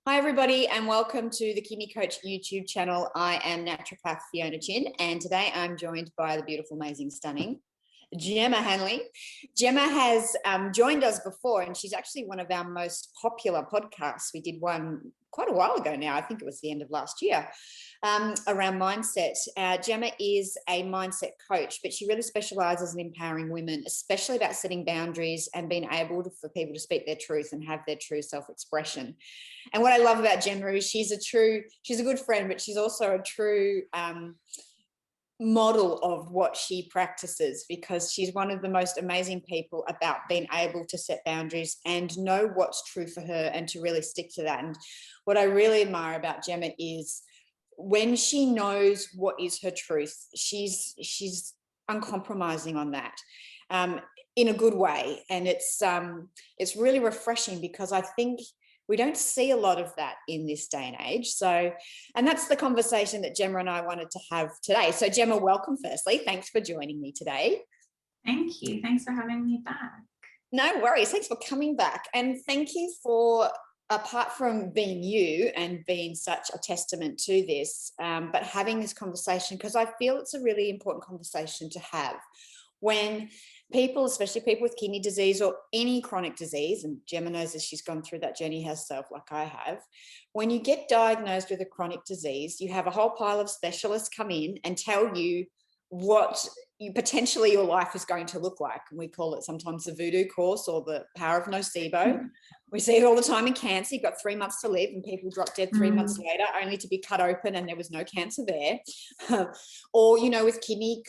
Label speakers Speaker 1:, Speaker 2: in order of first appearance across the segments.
Speaker 1: Hi everybody and welcome to the Kidney Coach YouTube channel. I am naturopath Fiona Chin and today I'm joined by the beautiful, amazing, stunning Gemma Hanley. Gemma has joined us before and she's actually one of our most popular podcasts. We did one quite a while ago now, I think it was the end of last year, around mindset. Gemma is a mindset coach, but she really specialises in empowering women, especially about setting boundaries and being able for people to speak their truth and have their true self-expression. And what I love about Gemma is she's a good friend, but she's also a true model of what she practices, because she's one of the most amazing people about being able to set boundaries and know what's true for her and to really stick to that. And what I really admire about Gemma is when she knows what is her truth, she's uncompromising on that in a good way. And it's really refreshing, because I think we don't see a lot of that in this day and age. So, and that's the conversation that Gemma and I wanted to have today. So Gemma, welcome firstly. Thanks for joining me today.
Speaker 2: Thank you. Thanks for having me back.
Speaker 1: No worries. Thanks for coming back. And thank you for, apart from being you and being such a testament to this, but having this conversation, because I feel it's a really important conversation to have when people, especially people with kidney disease or any chronic disease, and Gemma knows that she's gone through that journey herself like I have, when you get diagnosed with a chronic disease, you have a whole pile of specialists come in and tell you what potentially your life is going to look like. And we call it sometimes the voodoo course or the power of nocebo. We see it all the time in cancer. You've got 3 months to live and people drop dead 3 months later, only to be cut open and there was no cancer there. Or, you know, with kidney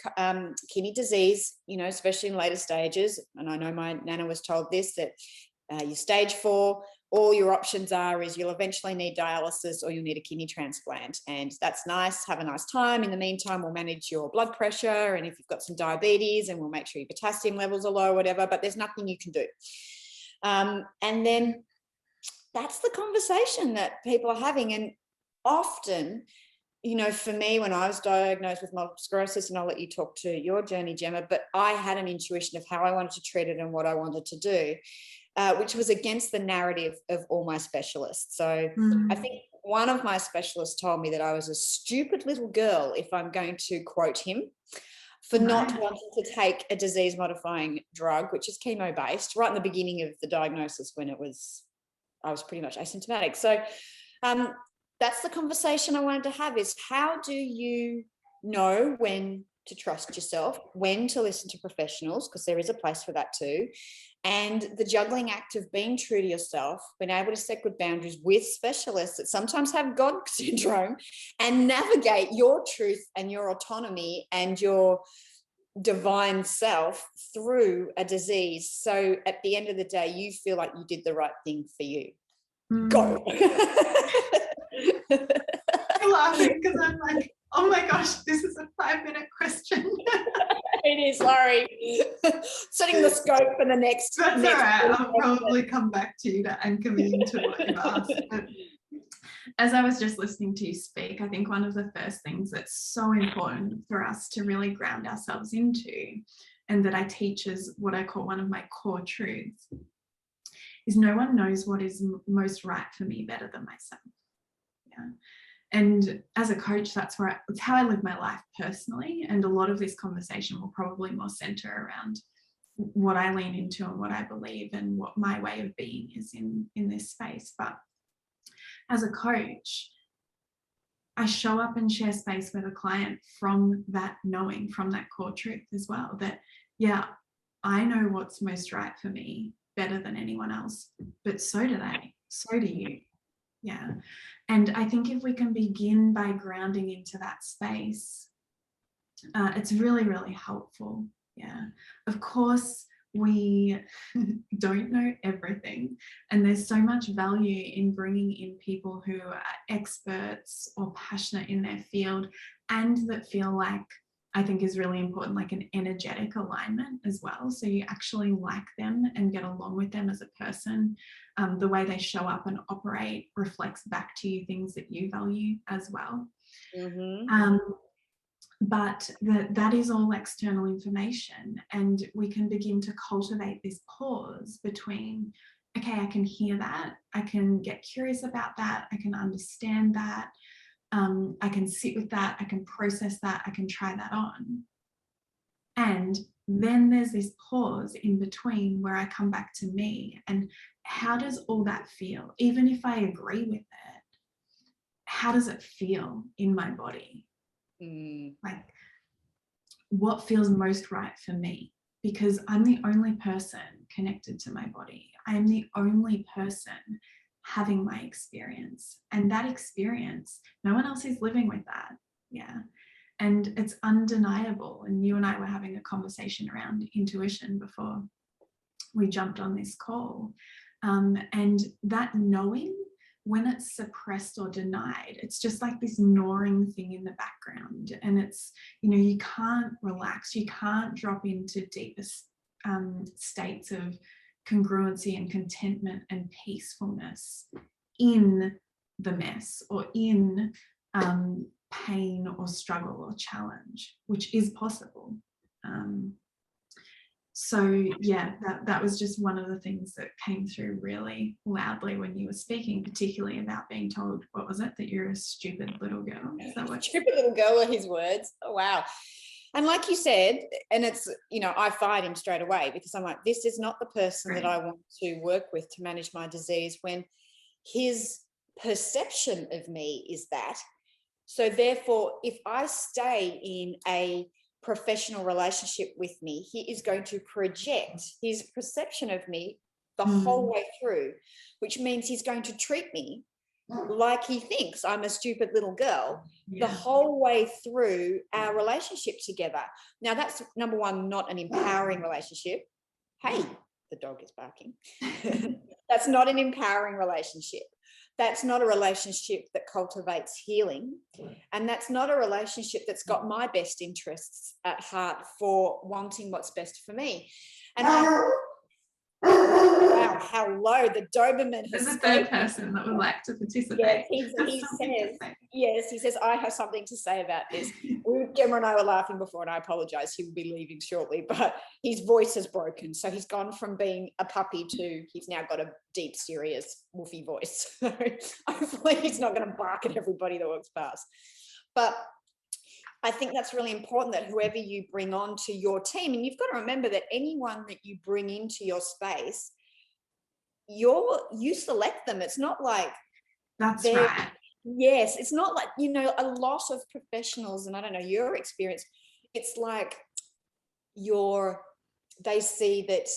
Speaker 1: disease, you know, especially in later stages, and I know my nana was told this, that you're stage 4, all your options is you'll eventually need dialysis or you'll need a kidney transplant. And that's nice. Have a nice time. In the meantime, we'll manage your blood pressure. And if you've got some diabetes, and we'll make sure your potassium levels are low or whatever, but there's nothing you can do. And then that's the conversation that people are having. And often, you know, for me, when I was diagnosed with multiple sclerosis, and I'll let you talk to your journey, Gemma, but I had an intuition of how I wanted to treat it and what I wanted to do. Which was against the narrative of all my specialists. So I think one of my specialists told me that I was a stupid little girl, if I'm going to quote him, for not wanting to take a disease-modifying drug, which is chemo-based, right in the beginning of the diagnosis when I was pretty much asymptomatic. So that's the conversation I wanted to have, is how do you know when to trust yourself, when to listen to professionals, because there is a place for that too, and the juggling act of being true to yourself, being able to set good boundaries with specialists that sometimes have God syndrome, and navigate your truth and your autonomy and your divine self through a disease. So at the end of the day, you feel like you did the right thing for you. Go.
Speaker 2: I'm laughing because I'm like, oh my gosh, this is a 5-minute question.
Speaker 1: It is, sorry. Setting the scope for the next.
Speaker 2: That's all right. I'll probably come back to you to anchor me into what you've asked. But as I was just listening to you speak, I think one of the first things that's so important for us to really ground ourselves into, and that I teach as what I call one of my core truths, is no one knows what is most right for me better than myself. Yeah. And as a coach, it's how I live my life personally. And a lot of this conversation will probably more center around what I lean into and what I believe and what my way of being is in this space. But as a coach, I show up and share space with a client from that knowing, from that core truth as well, that, yeah, I know what's most right for me better than anyone else, but so do they, so do you. Yeah. And I think if we can begin by grounding into that space, it's really, really helpful. Yeah. Of course, we don't know everything, and there's so much value in bringing in people who are experts or passionate in their field, and that feel like, I think is really important, like an energetic alignment as well. So you actually like them and get along with them as a person. The way they show up and operate reflects back to you things that you value as well. But that is all external information, and we can begin to cultivate this pause between okay, I can hear that. I can get curious about that. I can understand that. I can sit with that. I can process that. I can try that on. And then there's this pause in between where I come back to me and how does all that feel? Even if I agree with it, how does it feel in my body? Like, what feels most right for me? Because I'm the only person connected to my body. I'm the only person having my experience. And that experience, no one else is living with that. Yeah. And it's undeniable. And you and I were having a conversation around intuition before we jumped on this call. And that knowing, when it's suppressed or denied, it's just like this gnawing thing in the background. And it's, you can't relax, you can't drop into deepest states of congruency and contentment and peacefulness in the mess or in pain or struggle or challenge, which is possible. So yeah, that was just one of the things that came through really loudly when you were speaking, particularly about being told, what was it, that you're a stupid little girl? Is that what?
Speaker 1: Stupid little girl are his words. Oh, wow. And like you said, and it's, I fired him straight away because I'm like, this is not the person that I want to work with to manage my disease, when his perception of me is that. So therefore, if I stay in a professional relationship with me, he is going to project his perception of me the whole way through, which means he's going to treat me like he thinks I'm a stupid little girl the whole way through our relationship together. Now, that's, number one, not an empowering relationship. Hey, the dog is barking. That's not an empowering relationship. That's not a relationship that cultivates healing. And that's not a relationship that's got my best interests at heart for wanting what's best for me. And wow, how low the Doberman has.
Speaker 2: There's a third person that would like to participate.
Speaker 1: Yes, he says, I have something to say about this. Gemma and I were laughing before, and I apologise, he will be leaving shortly, but his voice has broken. So he's gone from being a puppy to he's now got a deep, serious, woofy voice. So hopefully he's not going to bark at everybody that walks past. But I think that's really important, that whoever you bring on to your team, and you've got to remember that anyone that you bring into your space, you select them. It's not like
Speaker 2: that's right.
Speaker 1: Yes, it's not like, a lot of professionals, and I don't know your experience, it's like they see that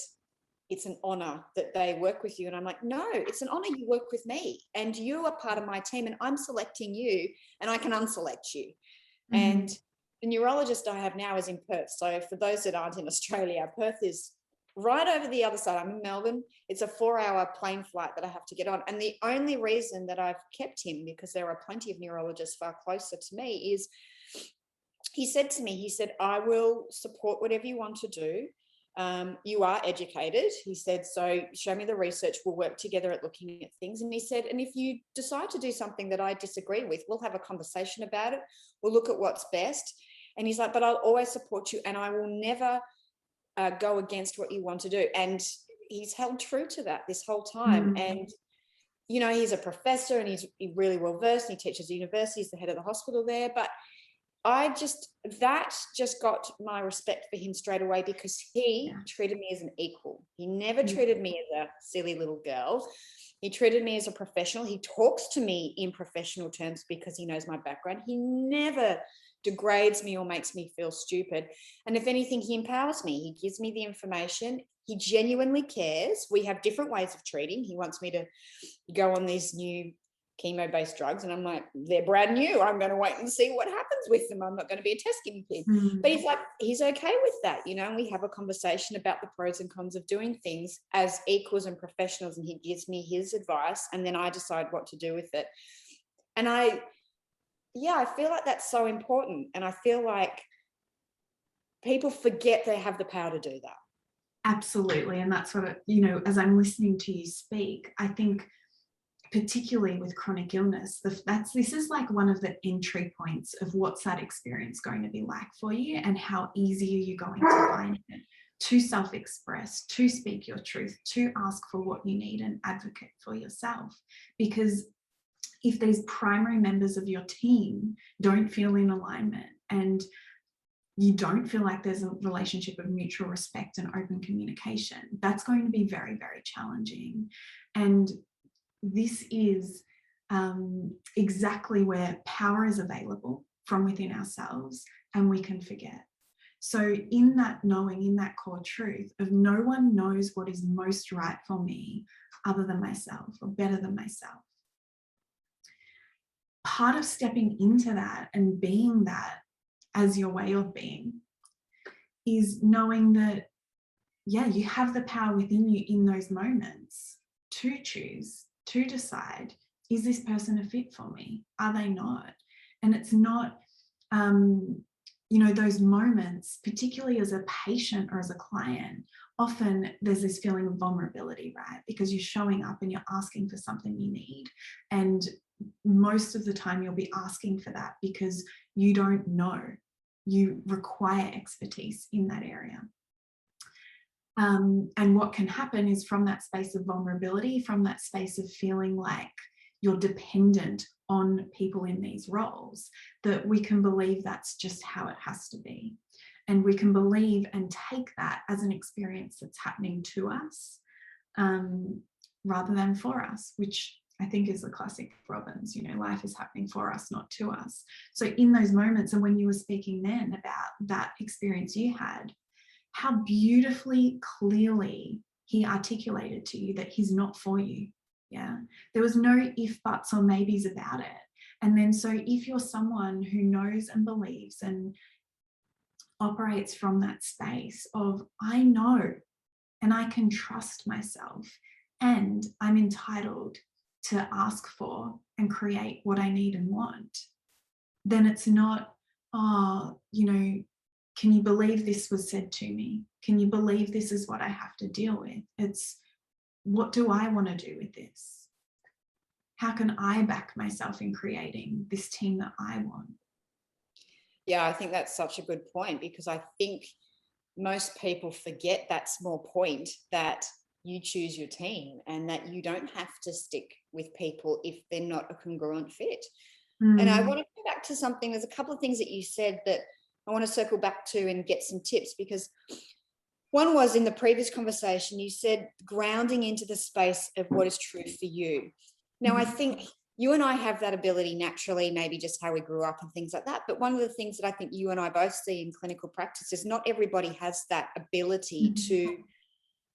Speaker 1: it's an honor that they work with you. And I'm like, no, it's an honor you work with me, and you are part of my team, and I'm selecting you, and I can unselect you. And the neurologist I have now is in Perth. So for those that aren't in Australia, Perth is right over the other side. I'm in Melbourne. It's a 4-hour plane flight that I have to get on. And the only reason that I've kept him, because there are plenty of neurologists far closer to me, is he said to me, I will support whatever you want to do. You are educated. He said, so show me the research. We'll work together at looking at things. And he said, and if you decide to do something that I disagree with, we'll have a conversation about it. We'll look at what's best. And he's like, but I'll always support you, and I will never go against what you want to do. And he's held true to that this whole time. And he's a professor, and he's really well versed, and he teaches at university. He's the head of the hospital there. But that just got my respect for him straight away, because he treated me as an equal. He never treated me as a silly little girl. He treated me as a professional. He talks to me in professional terms because he knows my background. He never degrades me or makes me feel stupid. And if anything, he empowers me. He gives me the information. He genuinely cares. We have different ways of treating. He wants me to go on these new chemo-based drugs, and I'm like, they're brand new. I'm going to wait and see what happens with them. I'm not going to be a test guinea pig. But he's like, he's okay with that, and we have a conversation about the pros and cons of doing things as equals and professionals, and he gives me his advice, and then I decide what to do with it. And I feel like that's so important, and I feel like people forget they have the power to do that.
Speaker 2: Absolutely. And that's what, as I'm listening to you speak, I think particularly with chronic illness, this is like one of the entry points of what's that experience going to be like for you, and how easy are you going to find it to self-express, to speak your truth, to ask for what you need and advocate for yourself. Because if these primary members of your team don't feel in alignment and you don't feel like there's a relationship of mutual respect and open communication, that's going to be very, very challenging. And this is exactly where power is available from within ourselves, and we can forget. So in that knowing, in that core truth of no one knows what is most right for me other than myself or better than myself, part of stepping into that and being that as your way of being is knowing that, yeah, you have the power within you in those moments to choose, to decide, is this person a fit for me? Are they not? And it's not, those moments, particularly as a patient or as a client, often there's this feeling of vulnerability, right? Because you're showing up and you're asking for something you need. And most of the time you'll be asking for that because you don't know. You require expertise in that area. And what can happen is from that space of vulnerability, from that space of feeling like you're dependent on people in these roles, that we can believe that's just how it has to be. And we can believe and take that as an experience that's happening to us rather than for us, which I think is the classic Robbins, life is happening for us, not to us. So in those moments, and when you were speaking then about that experience you had, how beautifully clearly he articulated to you that he's not for you. Yeah, there was no if, buts, or maybes about it. And then so if you're someone who knows and believes and operates from that space of, I know and I can trust myself and I'm entitled to ask for and create what I need and want, then it's not, can you believe this was said to me? Can you believe this is what I have to deal with? It's, what do I want to do with this? How can I back myself in creating this team that I want?
Speaker 1: Yeah, I think that's such a good point, because I think most people forget that small point, that you choose your team and that you don't have to stick with people if they're not a congruent fit. And I want to go back to something, there's a couple of things that you said that I want to circle back to and get some tips, because one was in the previous conversation, you said grounding into the space of what is true for you. Now, I think you and I have that ability naturally, maybe just how we grew up and things like that. But one of the things that I think you and I both see in clinical practice is not everybody has that ability to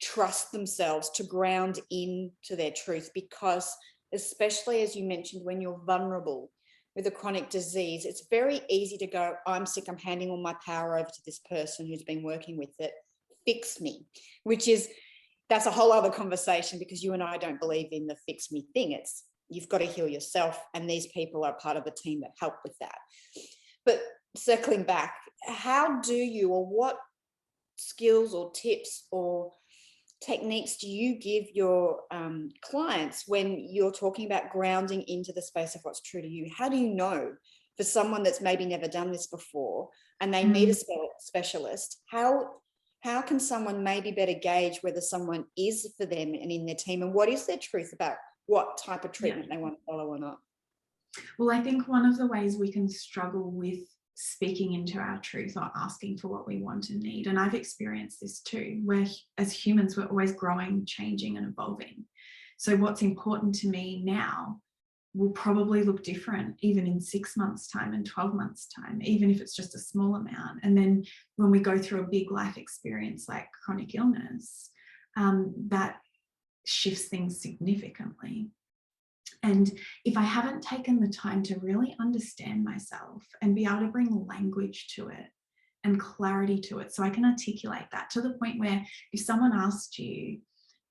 Speaker 1: trust themselves, to ground into their truth, because especially as you mentioned, when you're vulnerable with a chronic disease, it's very easy to go, I'm sick, I'm handing all my power over to this person who's been working with it, fix me, that's a whole other conversation, because you and I don't believe in the fix me thing. It's, you've got to heal yourself, and these people are part of a team that help with that. But circling back, how do you, or what skills or tips or techniques do you give your clients when you're talking about grounding into the space of what's true to you? How do you know, for someone that's maybe never done this before and they need a specialist, how can someone maybe better gauge whether someone is for them and in their team, and what is their truth about what type of treatment they want to follow or not?
Speaker 2: Well, I think one of the ways we can struggle with speaking into our truth or asking for what we want and need, and I've experienced this too, where as humans we're always growing, changing and evolving. So what's important to me now will probably look different even in 6 months' time and 12 months' time, even if it's just a small amount. And then when we go through a big life experience like chronic illness, that shifts things significantly. And if I haven't taken the time to really understand myself and be able to bring language to it and clarity to it, so I can articulate that to the point where if someone asked you,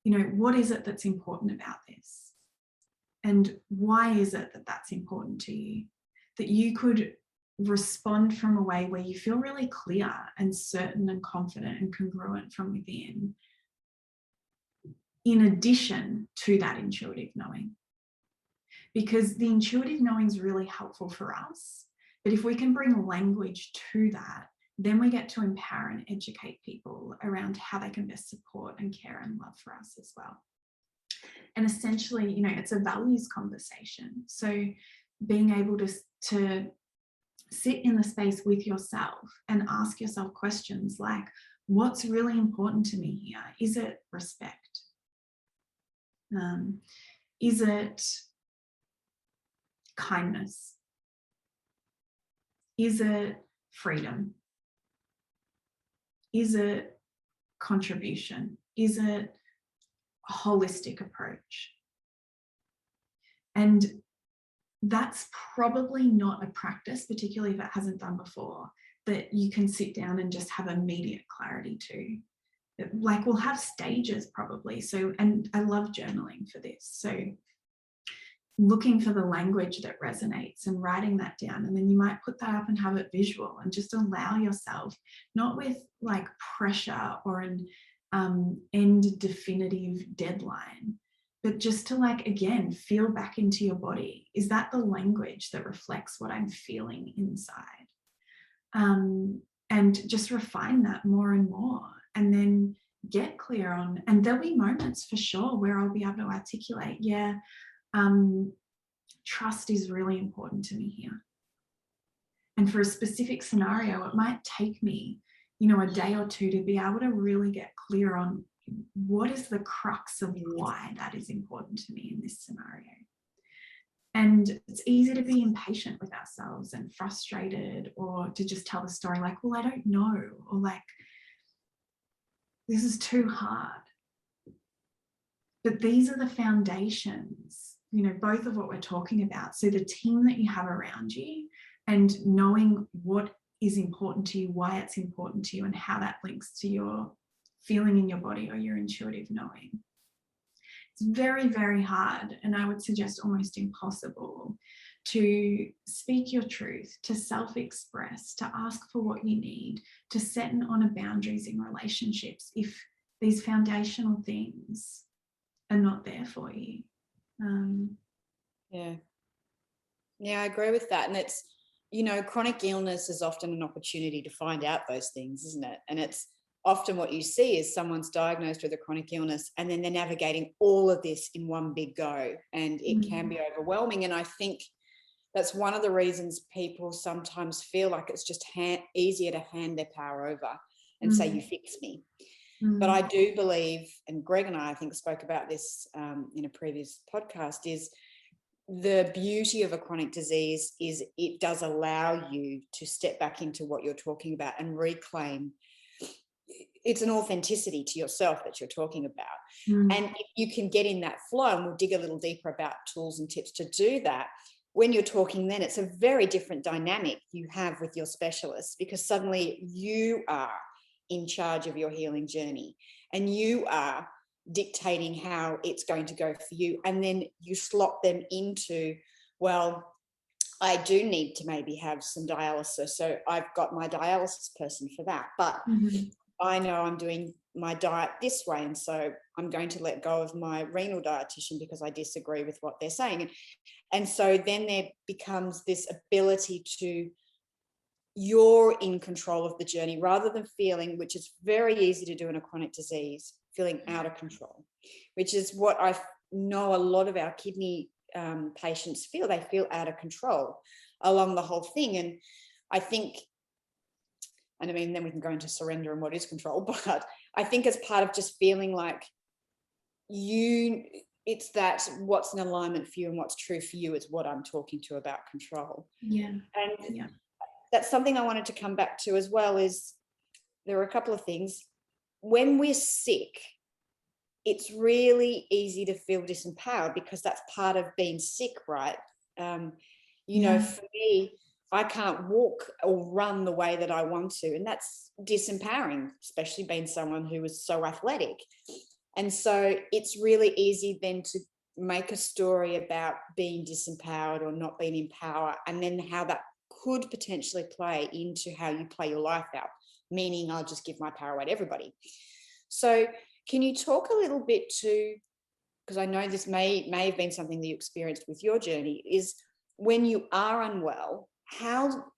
Speaker 2: what is it that's important about this? And why is it that that's important to you? That you could respond from a way where you feel really clear and certain and confident and congruent from within, in addition to that intuitive knowing. Because the intuitive knowing is really helpful for us. But if we can bring language to that, then we get to empower and educate people around how they can best support and care and love for us as well. And essentially, you know, it's a values conversation. So being able to sit in the space with yourself and ask yourself questions like, what's really important to me here? Is it respect? Is it kindness? Is it freedom? Is it contribution? Is it a holistic approach? And that's probably not a practice, particularly if it hasn't done before, that you can sit down and just have immediate clarity to. Like, we'll have stages probably. So, and I love journaling for this. So looking for the language that resonates and writing that down, and then you might put that up and have it visual and just allow yourself, not with like pressure or an end definitive deadline, but just to, like, again, feel back into your body. Is that the language that reflects what I'm feeling inside? And just refine that more and more, and then get clear on, and there'll be moments for sure where I'll be able to articulate, yeah, trust is really important to me here. And for a specific scenario, it might take me, you know, a day or two to be able to really get clear on what is the crux of why that is important to me in this scenario. And it's easy to be impatient with ourselves and frustrated, or to just tell the story like, well, I don't know, or like, this is too hard. But these are the foundations, you know, both of what we're talking about. So the team that you have around you, and knowing what is important to you, why it's important to you, and how that links to your feeling in your body or your intuitive knowing. It's very, very hard, and I would suggest almost impossible, to speak your truth, to self-express, to ask for what you need, to set and honor boundaries in relationships if these foundational things are not there for you.
Speaker 1: Yeah, I agree with that. And it's, you know, chronic illness is often an opportunity to find out those things, isn't it? And it's often what you see is someone's diagnosed with a chronic illness and then they're navigating all of this in one big go, and it can be overwhelming. And I think that's one of the reasons people sometimes feel like it's just easier to hand their power over and say, you fix me. But I do believe, and Greg and I think spoke about this in a previous podcast, is the beauty of a chronic disease is it does allow you to step back into what you're talking about and reclaim. It's an authenticity to yourself that you're talking about. And if you can get in that flow, and we'll dig a little deeper about tools and tips to do that, when you're talking, then it's a very different dynamic you have with your specialist, because suddenly you are in charge of your healing journey and you are dictating how it's going to go for you. And then you slot them into, well, I do need to maybe have some dialysis, so I've got my dialysis person for that. But I know I'm doing my diet this way, and so I'm going to let go of my renal dietitian because I disagree with what they're saying. And so then there becomes this ability to, you're in control of the journey, rather than feeling, which is very easy to do in a chronic disease, feeling out of control, which is what I know a lot of our kidney patients feel. They feel out of control along the whole thing. And I think, and I mean, then we can go into surrender and what is control, but I think as part of just feeling like it's that what's in alignment for you and what's true for you is what I'm talking to about control. And that's something I wanted to come back to as well, is there are a couple of things. When we're sick, it's really easy to feel disempowered because that's part of being sick, right? You know, for me, I can't walk or run the way that I want to, and that's disempowering, especially being someone who is so athletic. And so it's really easy then to make a story about being disempowered or not being in power, and then how that could potentially play into how you play your life out, meaning I'll just give my power away to everybody. So can you talk a little bit to, because I know this may have been something that you experienced with your journey, is when you are unwell,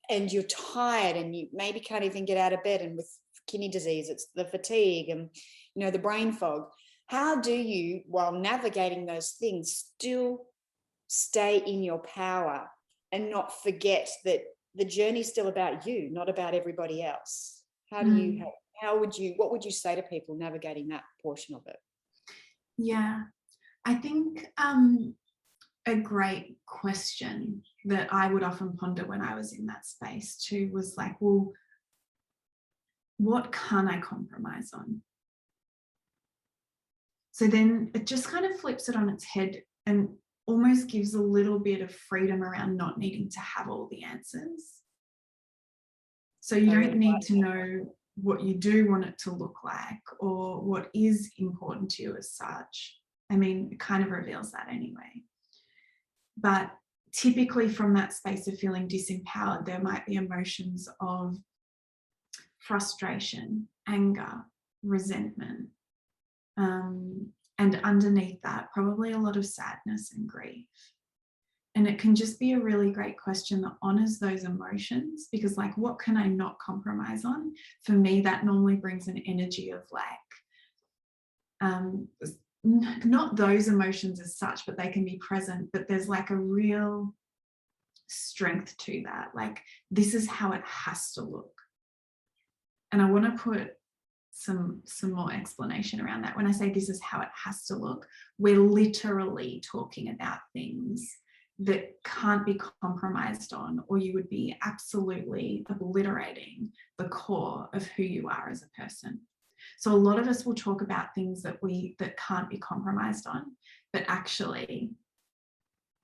Speaker 1: and you're tired and you maybe can't even get out of bed, and with kidney disease, it's the fatigue and, you know, the brain fog. How do you, while navigating those things, still stay in your power and not forget that the journey's still about you, not about everybody else? How do you help? What would you say to people navigating that portion of it?
Speaker 2: Yeah, I think a great question that I would often ponder when I was in that space too was like, well, what can I compromise on? So then it just kind of flips it on its head and almost gives a little bit of freedom around not needing to have all the answers. So you don't need to know what you do want it to look like or what is important to you as such. I mean, it kind of reveals that anyway. But typically from that space of feeling disempowered, there might be emotions of frustration, anger, resentment, and underneath that, probably a lot of sadness and grief. And it can just be a really great question that honors those emotions, because like, what can I not compromise on? For me, that normally brings an energy of like, not those emotions as such, but they can be present, but there's like a real strength to that. Like, this is how it has to look. And I want to put some more explanation around that. When I say this is how it has to look, we're literally talking about things that can't be compromised on, or you would be absolutely obliterating the core of who you are as a person. So a lot of us will talk about things that can't be compromised on, but actually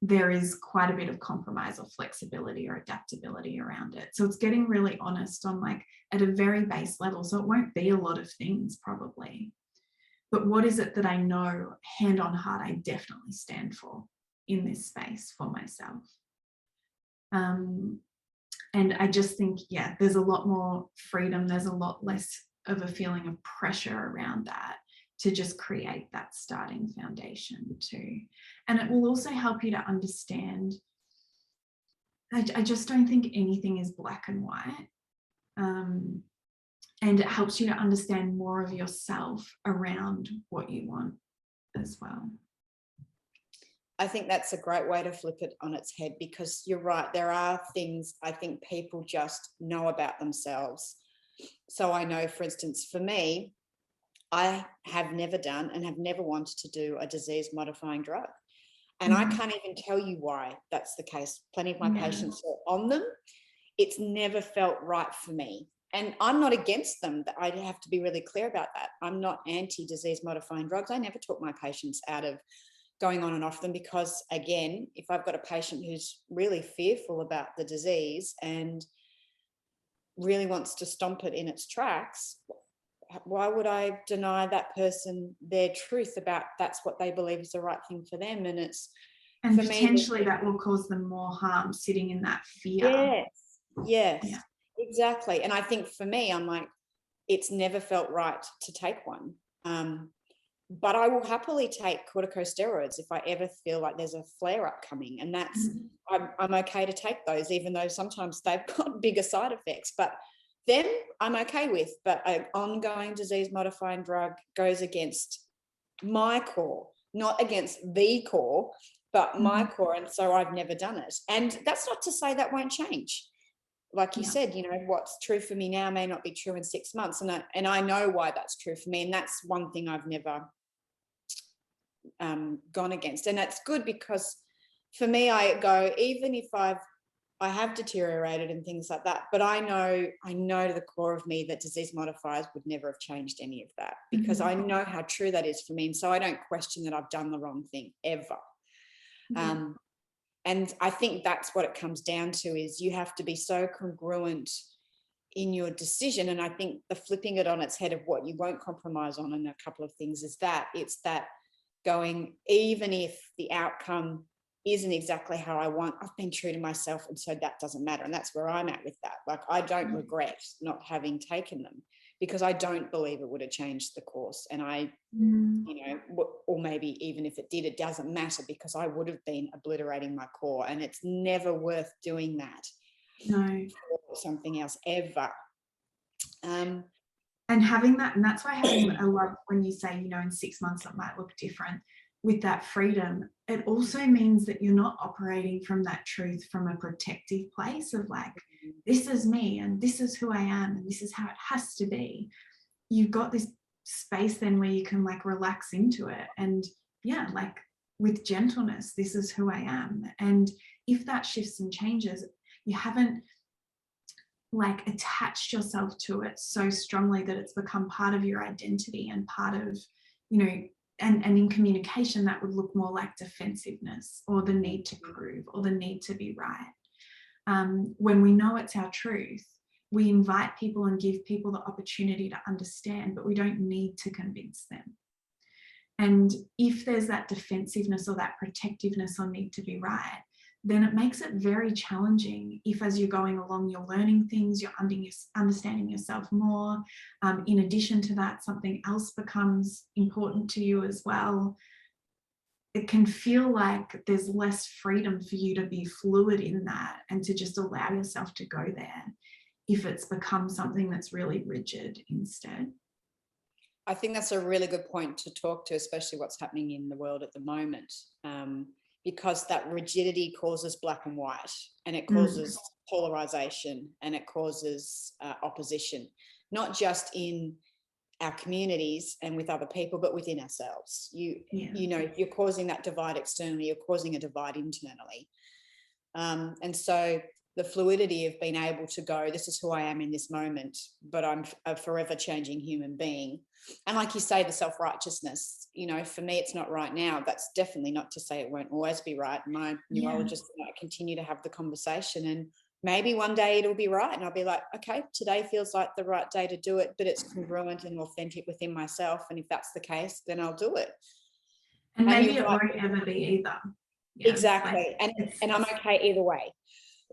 Speaker 2: there is quite a bit of compromise or flexibility or adaptability around it. So it's getting really honest on like at a very base level. So it won't be a lot of things probably, but what is it that I know hand on heart I definitely stand for in this space for myself? And I just think, yeah, there's a lot more freedom. There's a lot less of a feeling of pressure around that to just create that starting foundation too. And it will also help you to understand, I just don't think anything is black and white. And it helps you to understand more of yourself around what you want as well.
Speaker 1: I think that's a great way to flip it on its head, because you're right. There are things I think people just know about themselves. So I know, for instance, for me, I have never done and have never wanted to do a disease modifying drug. And I can't even tell you why that's the case. Plenty of my patients are on them. It's never felt right for me. And I'm not against them. I have to be really clear about that. I'm not anti-disease modifying drugs. I never talk my patients out of going on and off them, because again, if I've got a patient who's really fearful about the disease and really wants to stomp it in its tracks, why would I deny that person their truth about that's what they believe is the right thing for them? And it's,
Speaker 2: and for potentially me, that will cause them more harm sitting in that fear.
Speaker 1: Yes, exactly. And I think for me, I'm like, it's never felt right to take one. But I will happily take corticosteroids if I ever feel like there's a flare-up coming. And that's, I'm okay to take those, even though sometimes they've got bigger side effects. But them I'm okay with. But an ongoing disease-modifying drug goes against my core, not against the core, but my core. And so I've never done it. And that's not to say that won't change. Like you said, you know, what's true for me now may not be true in 6 months. And I know why that's true for me. And that's one thing I've never gone against. And that's good, because for me, I go, even if I have deteriorated and things like that, but I know to the core of me that disease modifiers would never have changed any of that, because I know how true that is for me. And so I don't question that I've done the wrong thing ever. And I think that's what it comes down to, is you have to be so congruent in your decision. And I think the flipping it on its head of what you won't compromise on, and a couple of things, is that it's that going, even if the outcome isn't exactly how I want, I've been true to myself, and so that doesn't matter. And that's where I'm at with that. Like, I don't regret not having taken them, because I don't believe it would have changed the course. And I, you know, or maybe even if it did, it doesn't matter, because I would have been obliterating my core, and it's never worth doing that.
Speaker 2: No.
Speaker 1: or something else ever.
Speaker 2: And having that, and that's why having, I love when you say, in 6 months it might look different. With that freedom, it also means that you're not operating from that truth from a protective place of like, this is me and this is who I am and this is how it has to be. You've got this space then where you can like relax into it and like with gentleness, this is who I am. And if that shifts and changes, you haven't like attached yourself to it so strongly that it's become part of your identity and part of, and in communication that would look more like defensiveness or the need to prove or the need to be right. When we know it's our truth, we invite people and give people the opportunity to understand, but we don't need to convince them. And if there's that defensiveness or that protectiveness or need to be right, then it makes it very challenging if as you're going along, you're learning things, you're understanding yourself more. In addition to that, something else becomes important to you as well. It can feel like there's less freedom for you to be fluid in that and to just allow yourself to go there if it's become something that's really rigid instead.
Speaker 1: I think that's a really good point to talk to, especially what's happening in the world at the moment. Because that rigidity causes black and white, and it causes polarization, and it causes opposition, not just in our communities and with other people, but within ourselves. You're causing that divide externally, you're causing a divide internally. And so the fluidity of being able to go, this is who I am in this moment, but I'm a forever changing human being. And like you say, the self-righteousness, for me, it's not right now. That's definitely not to say it won't always be right. My neurologist and I continue to have the conversation, and maybe one day it'll be right. And I'll be like, okay, today feels like the right day to do it, but it's congruent and authentic within myself. And if that's the case, then I'll do it.
Speaker 2: And maybe it won't ever be either.
Speaker 1: Yeah, exactly. And I'm okay either way.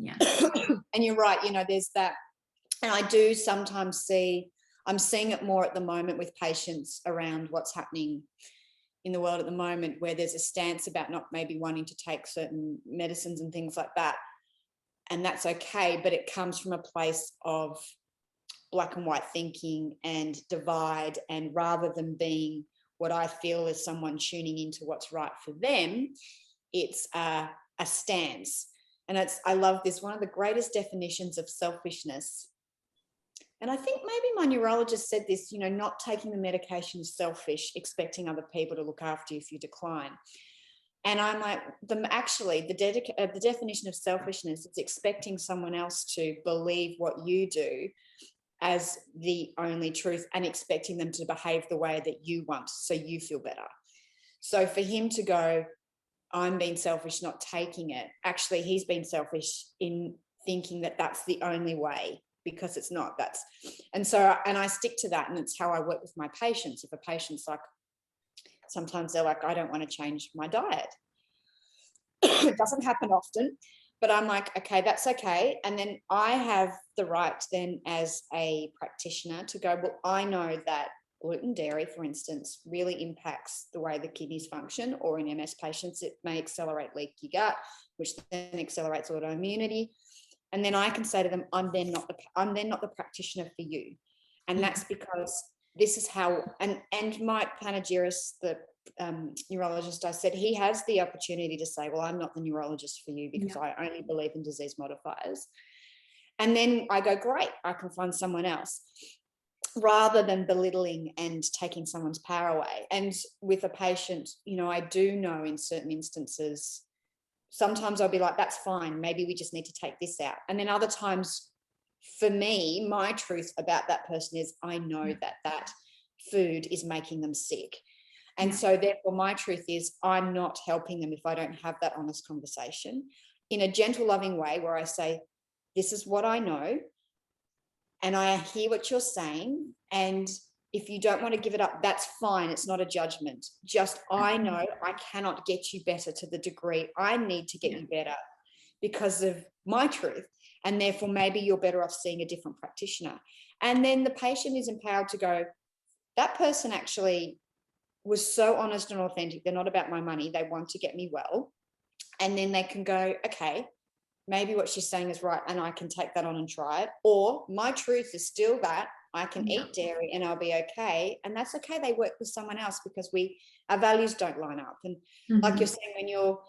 Speaker 2: Yeah.
Speaker 1: And you're right, there's that. And I do sometimes I'm seeing it more at the moment with patients around what's happening in the world at the moment, where there's a stance about not maybe wanting to take certain medicines and things like that. And that's okay, but it comes from a place of black and white thinking and divide. And rather than being what I feel is someone tuning into what's right for them, it's a stance. And I love this, one of the greatest definitions of selfishness. And I think maybe my neurologist said this, not taking the medication is selfish, expecting other people to look after you if you decline. And I'm like, the definition of selfishness is expecting someone else to believe what you do as the only truth and expecting them to behave the way that you want so you feel better. So for him to go, I'm being selfish, not taking it. Actually, he's been selfish in thinking that that's the only way, because it's not. And I stick to that, and it's how I work with my patients. If a patient's like, sometimes they're like, I don't want to change my diet. It doesn't happen often, but I'm like, okay, that's okay. And then I have the right then as a practitioner to go, well, I know that gluten, dairy, for instance, really impacts the way the kidneys function, or in MS patients, it may accelerate leaky gut, which then accelerates autoimmunity. And then I can say to them, I'm then not the practitioner for you. And that's because this is how, and my panegyrist, the neurologist, I said, he has the opportunity to say, well, I'm not the neurologist for you because I only believe in disease modifiers. And then I go, great, I can find someone else, rather than belittling and taking someone's power away. And with a patient, I do know in certain instances, sometimes I'll be like, that's fine, maybe we just need to take this out. And then other times, for me, my truth about that person is, I know that food is making them sick. And so therefore my truth is, I'm not helping them if I don't have that honest conversation in a gentle, loving way, where I say, this is what I know, and I hear what you're saying. And if you don't want to give it up, that's fine. It's not a judgment. Just, I know I cannot get you better to the degree I need to get you better because of my truth. And therefore, maybe you're better off seeing a different practitioner. And then the patient is empowered to go, that person actually was so honest and authentic. They're not about my money. They want to get me well. And then they can go, okay, maybe what she's saying is right and I can take that on and try it. Or my truth is still that I can eat dairy and I'll be okay. And that's okay. They work with someone else because our values don't line up. And like you're saying, when you're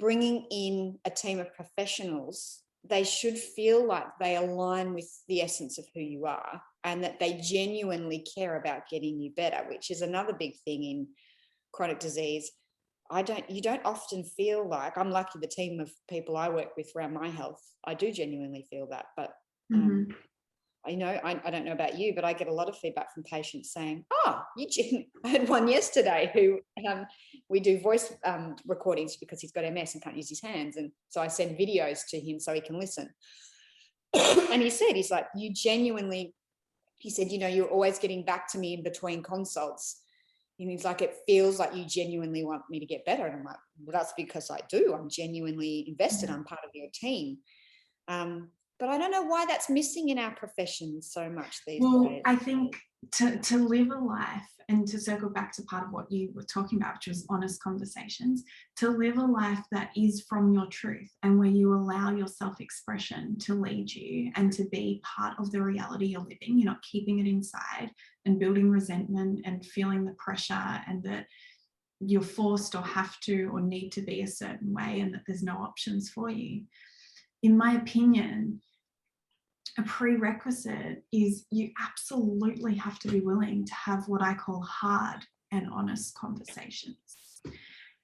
Speaker 1: bringing in a team of professionals, they should feel like they align with the essence of who you are and that they genuinely care about getting you better, which is another big thing in chronic disease. You don't often feel like, I'm lucky the team of people I work with around my health, I do genuinely feel that. But I don't know about you, but I get a lot of feedback from patients saying, I had one yesterday who we do voice recordings because he's got MS and can't use his hands. And so I send videos to him so he can listen. And he's like, you genuinely, he said, you're always getting back to me in between consults. And he's like, it feels like you genuinely want me to get better. And I'm like, well, that's because I do. I'm genuinely invested. I'm part of your team. But I don't know why that's missing in our profession so much these days.
Speaker 2: I think to live a life, and to circle back to part of what you were talking about, which was honest conversations, to live a life that is from your truth and where you allow your self-expression to lead you and to be part of the reality you're living. You're not keeping it inside and building resentment and feeling the pressure and that you're forced or have to or need to be a certain way and that there's no options for you. In my opinion, a prerequisite is you absolutely have to be willing to have what I call hard and honest conversations.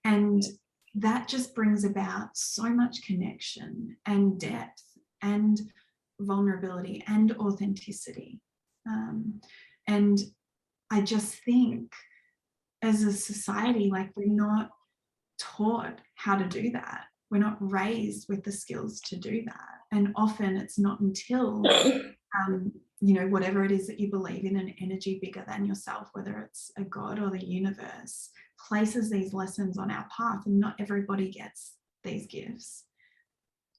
Speaker 2: And that just brings about so much connection and depth and vulnerability and authenticity. And I just think as a society, like, we're not taught how to do that. We're not raised with the skills to do that. And often it's not until, whatever it is that you believe in, an energy bigger than yourself, whether it's a God or the universe, places these lessons on our path, and not everybody gets these gifts,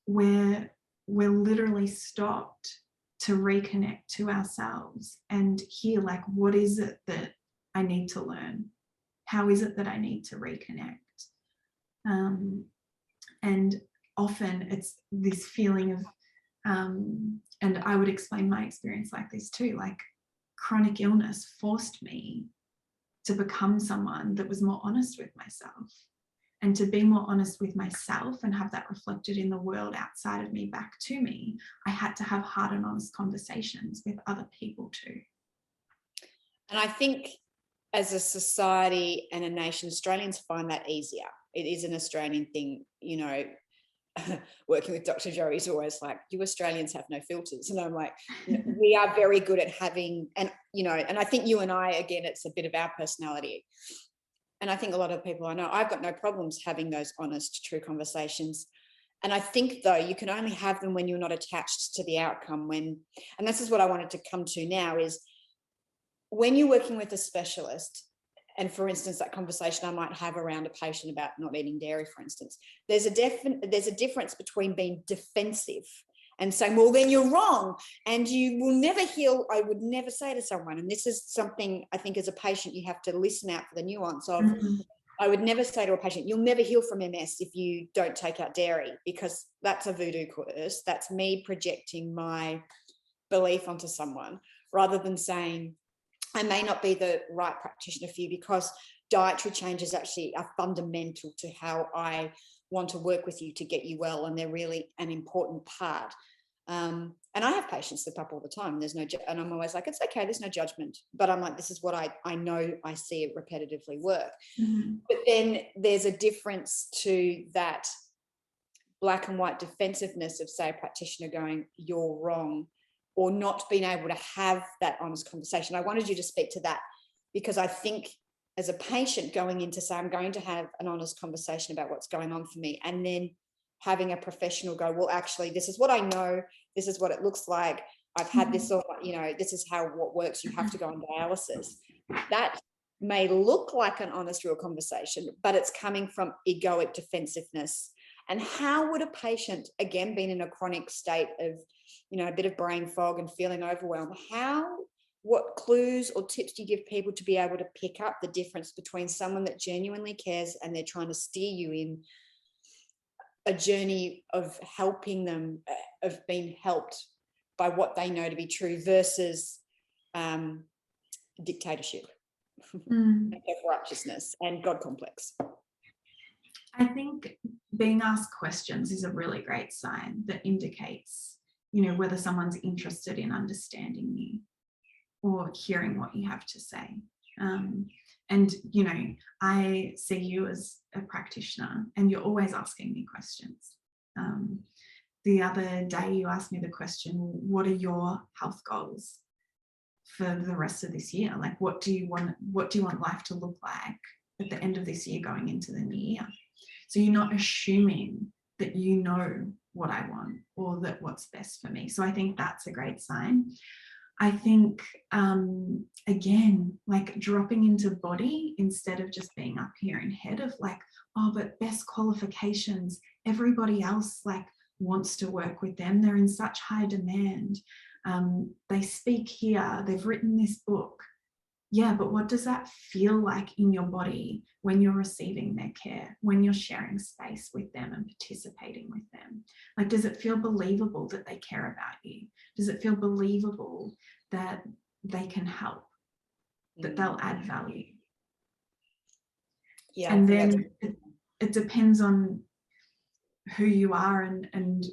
Speaker 2: where we're literally stopped to reconnect to ourselves and hear, like, what is it that I need to learn? How is it that I need to reconnect? And often it's this feeling of, and I would explain my experience like this too, like, chronic illness forced me to become someone that was more honest with myself, and to be more honest with myself and have that reflected in the world outside of me back to me. I had to have hard and honest conversations with other people too.
Speaker 1: And I think as a society and a nation, Australians find that easier. It is an Australian thing, working with Dr. Joe, he's always like, you Australians have no filters. And I'm like, we are very good at having, and I think you and I, again, it's a bit of our personality. And I think a lot of people I know, I've got no problems having those honest, true conversations. And I think, though, you can only have them when you're not attached to the outcome. And this is what I wanted to come to now, is when you're working with a specialist, and for instance, that conversation I might have around a patient about not eating dairy, for instance, there's a difference between being defensive and saying, well, then you're wrong and you will never heal. I would never say to someone, and this is something I think as a patient you have to listen out for the nuance of, I would never say to a patient, you'll never heal from MS if you don't take out dairy, because that's a voodoo curse. That's me projecting my belief onto someone, rather than saying, I may not be the right practitioner for you because dietary changes actually are fundamental to how I want to work with you to get you well, and they're really an important part. And I have patients slip up all the time. And I'm always like, it's okay, there's no judgment. But I'm like, this is what I know, I see it repetitively work. But then there's a difference to that black and white defensiveness of, say, a practitioner going, you're wrong, or not being able to have that honest conversation. I wanted you to speak to that, because I think as a patient going in to say, I'm going to have an honest conversation about what's going on for me, and then having a professional go, well, actually, this is what I know, this is what it looks like, I've had this, or, this is what works, you have to go on dialysis. That may look like an honest, real conversation, but it's coming from egoic defensiveness. And how would a patient, again, being in a chronic state of, a bit of brain fog and feeling overwhelmed, what clues or tips do you give people to be able to pick up the difference between someone that genuinely cares and they're trying to steer you in a journey of helping them, of being helped by what they know to be true versus dictatorship, self-righteousness and God complex.
Speaker 2: I think being asked questions is a really great sign that indicates, whether someone's interested in understanding you or hearing what you have to say. And, I see you as a practitioner and you're always asking me questions. The other day you asked me the question, what are your health goals for the rest of this year? Like, what do you want life to look like at the end of this year going into the new year? So you're not assuming that you know what I want or that what's best for me. So I think that's a great sign. I think, again, like dropping into body instead of just being up here in head of like, oh, but best qualifications, everybody else like wants to work with them. They're in such high demand. They speak here, they've written this book. Yeah, but what does that feel like in your body when you're receiving their care, when you're sharing space with them and participating with them? Like, does it feel believable that they care about you? Does it feel believable that they can help, that they'll add value?
Speaker 1: Yeah,
Speaker 2: and then it depends on who you are and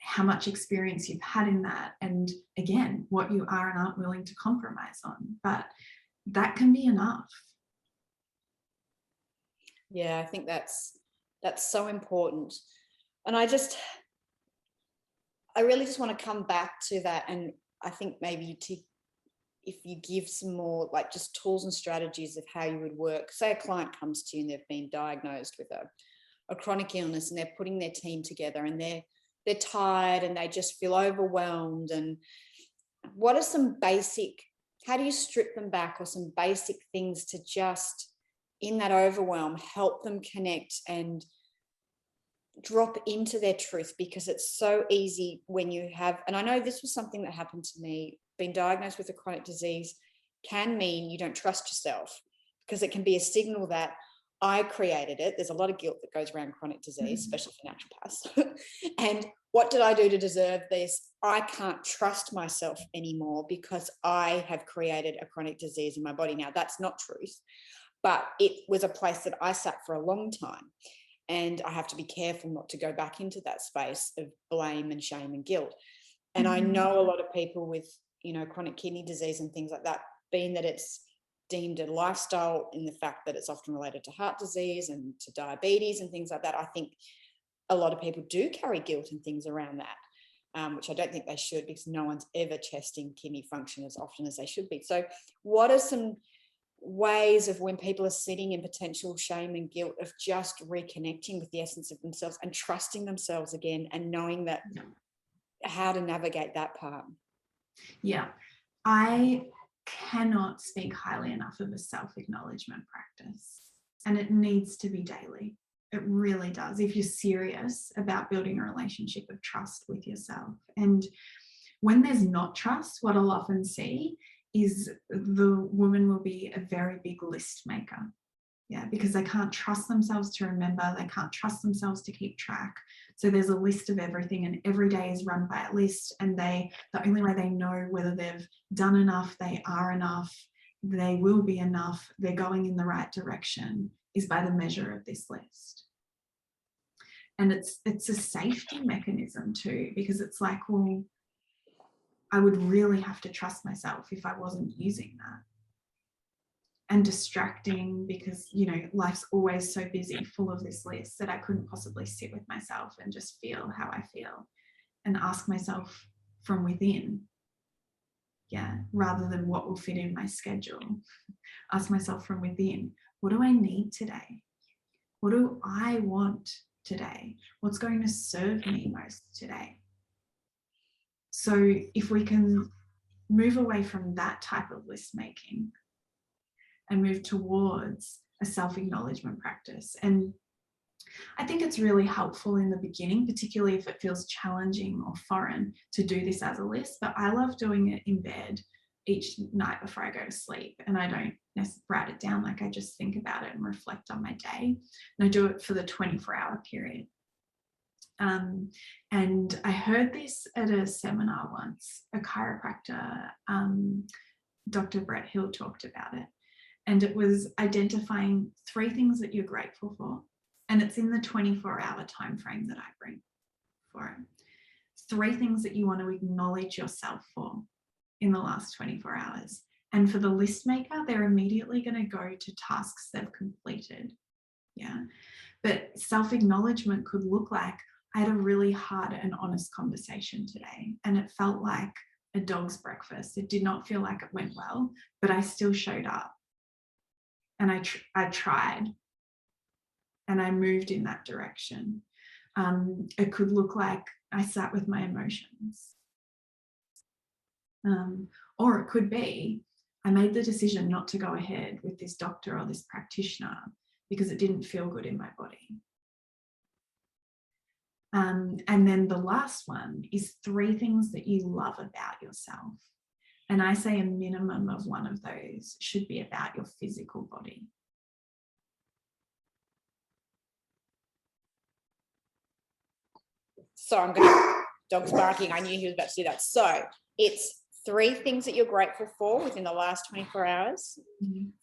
Speaker 2: how much experience you've had in that, and again, what you are and aren't willing to compromise on. But that can be enough.
Speaker 1: Yeah, I think that's so important. And I really just want to come back to that, and I think maybe if you give some more like just tools and strategies of how you would work. Say a client comes to you and they've been diagnosed with a chronic illness and they're putting their team together and they're tired and they just feel overwhelmed, and what are some basic, how do you strip them back, or some basic things to just in that overwhelm help them connect and drop into their truth? Because it's so easy when you have, and I know this was something that happened to me, being diagnosed with a chronic disease can mean you don't trust yourself, because it can be a signal that I created it. There's a lot of guilt that goes around chronic disease, especially for naturopaths. And what did I do to deserve this? I can't trust myself anymore because I have created a chronic disease in my body. Now, that's not truth, but it was a place that I sat for a long time. And I have to be careful not to go back into that space of blame and shame and guilt. And I know a lot of people with, chronic kidney disease and things like that, being that it's deemed a lifestyle in the fact that it's often related to heart disease and to diabetes and things like that. I think a lot of people do carry guilt and things around that, which I don't think they should, because no one's ever testing kidney function as often as they should be. So what are some ways of when people are sitting in potential shame and guilt of just reconnecting with the essence of themselves and trusting themselves again and knowing that how to navigate that part?
Speaker 2: Yeah, I cannot speak highly enough of a self-acknowledgement practice, and it needs to be daily. It really does, if you're serious about building a relationship of trust with yourself. And when there's not trust, what I'll often see is the woman will be a very big list maker. Yeah, because they can't trust themselves to remember, they can't trust themselves to keep track. So there's a list of everything, and every day is run by a list, and the only way they know whether they've done enough, they are enough, they will be enough, they're going in the right direction, is by the measure of this list. And it's a safety mechanism too, because it's like, well, I would really have to trust myself if I wasn't using that. And distracting, because life's always so busy, full of this list, that I couldn't possibly sit with myself and just feel how I feel and ask myself from within, rather than what will fit in my schedule. Ask myself from within, what do I need today? What do I want today? What's going to serve me most today? So if we can move away from that type of list making and move towards a self-acknowledgement practice. And I think it's really helpful in the beginning, particularly if it feels challenging or foreign to do this as a list, but I love doing it in bed each night before I go to sleep. And I don't write it down, like I just think about it and reflect on my day. And I do it for the 24-hour period. And I heard this at a seminar once, a chiropractor, Dr. Brett Hill talked about it. And it was identifying 3 things that you're grateful for. And it's in the 24-hour time frame that I bring for it. 3 things that you want to acknowledge yourself for in the last 24 hours. And for the list maker, they're immediately going to go to tasks they've completed. Yeah. But self-acknowledgement could look like, I had a really hard and honest conversation today, and it felt like a dog's breakfast. It did not feel like it went well, but I still showed up, and I tried, and I moved in that direction. It could look like I sat with my emotions. Or it could be, I made the decision not to go ahead with this doctor or this practitioner because it didn't feel good in my body. And then the last one is 3 things that you love about yourself. And I say a minimum of one of those should be about your physical body.
Speaker 1: So I'm going to, dog's barking. I knew he was about to do that. So it's 3 things that you're grateful for within the last 24 hours.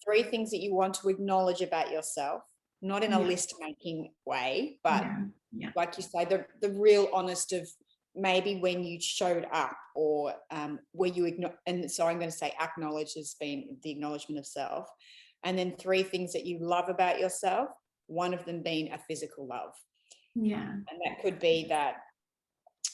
Speaker 1: 3 things that you want to acknowledge about yourself, not in a list making way, but like you say, the real honest of maybe when you showed up, or where you and so I'm going to say acknowledge has been the acknowledgement of self. And then 3 things that you love about yourself, one of them being a physical love.
Speaker 2: Yeah.
Speaker 1: And that could be that,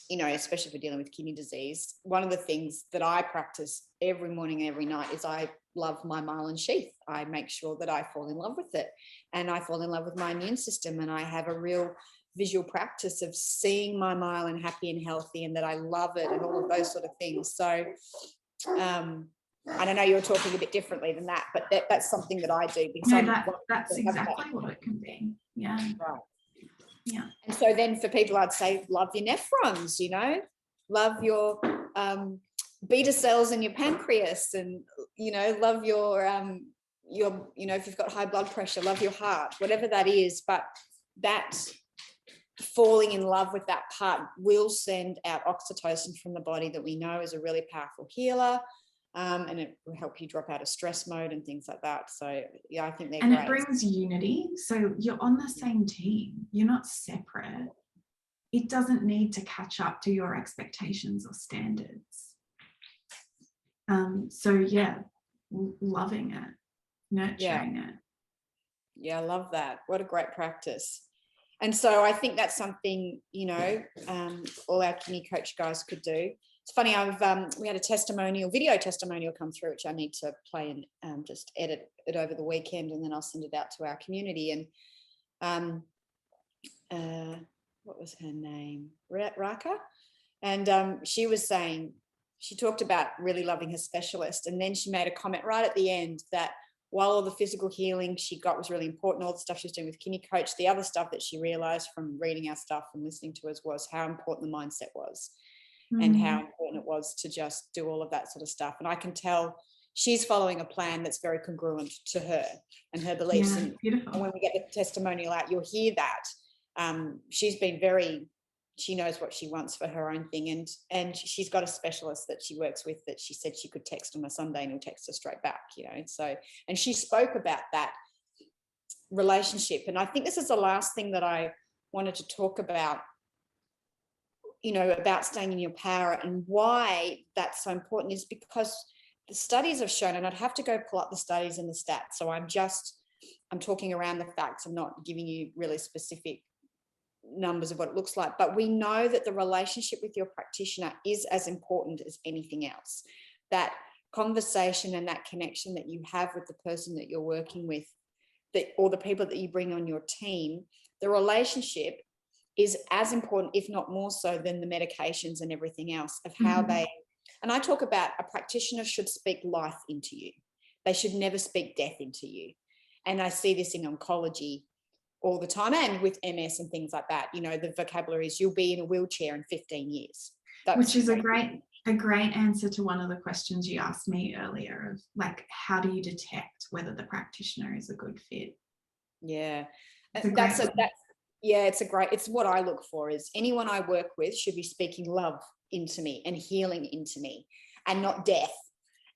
Speaker 1: you know, especially if we're dealing with kidney disease, one of the things that I practice every morning, every night is I love my myelin sheath. I make sure that I fall in love with it, and I fall in love with my immune system, and I have a real visual practice of seeing my myelin happy and healthy, and that I love it, and all of those sort of things. So I don't know, you're talking a bit differently than that, but that's something that I do.
Speaker 2: Because that's exactly what it can be. Yeah.
Speaker 1: Right.
Speaker 2: Yeah.
Speaker 1: And so then for people, I'd say love your nephrons, you know, love your beta cells in your pancreas, and, you know, love your, you know, if you've got high blood pressure, love your heart, whatever that is. But that falling in love with that part will send out oxytocin from the body that we know is a really powerful healer. And it will help you drop out of stress mode and things like that. So yeah, I think they're great.
Speaker 2: And it brings unity. So you're on the same team. You're not separate. It doesn't need to catch up to your expectations or standards. So yeah, loving it, nurturing it.
Speaker 1: Yeah, I love that. What a great practice. And so I think that's something, you know, all our kidney coach guys could do. It's funny, we had a video testimonial come through, which I need to play and just edit it over the weekend, and then I'll send it out to our community. And what was her name? Raka? And she was saying, she talked about really loving her specialist, and then she made a comment right at the end that while all the physical healing she got was really important, all the stuff she was doing with Kidney Coach, the other stuff that she realized from reading our stuff and listening to us was how important the mindset was. And how important it was to just do all of that sort of stuff. And I can tell she's following a plan that's very congruent to her and her beliefs.
Speaker 2: Yeah,
Speaker 1: and
Speaker 2: beautiful.
Speaker 1: when we get the testimonial out, you'll hear that. She's been she knows what she wants for her own thing. And she's got a specialist that she works with that she said she could text on a Sunday and he'll text her straight back, you know. So, and she spoke about that relationship. And I think this is the last thing that I wanted to talk about, you know, about staying in your power, and why that's so important is because the studies have shown, and I'd have to go pull up the studies and the stats. So I'm talking around the facts. I'm not giving you really specific numbers of what it looks like, but we know that the relationship with your practitioner is as important as anything else. That conversation and that connection that you have with the person that you're working with, or the people that you bring on your team, the relationship is as important, if not more so, than the medications and everything else, of how they, and I talk about a practitioner should speak life into you. They should never speak death into you. And I see this in oncology all the time, and with MS and things like that. You know, the vocabulary is you'll be in a wheelchair in 15 years.
Speaker 2: Which is a great answer to one of the questions you asked me earlier of like, how do you detect whether the practitioner is a good fit?
Speaker 1: Yeah. Yeah, it's what I look for, is anyone I work with should be speaking love into me and healing into me, and not death.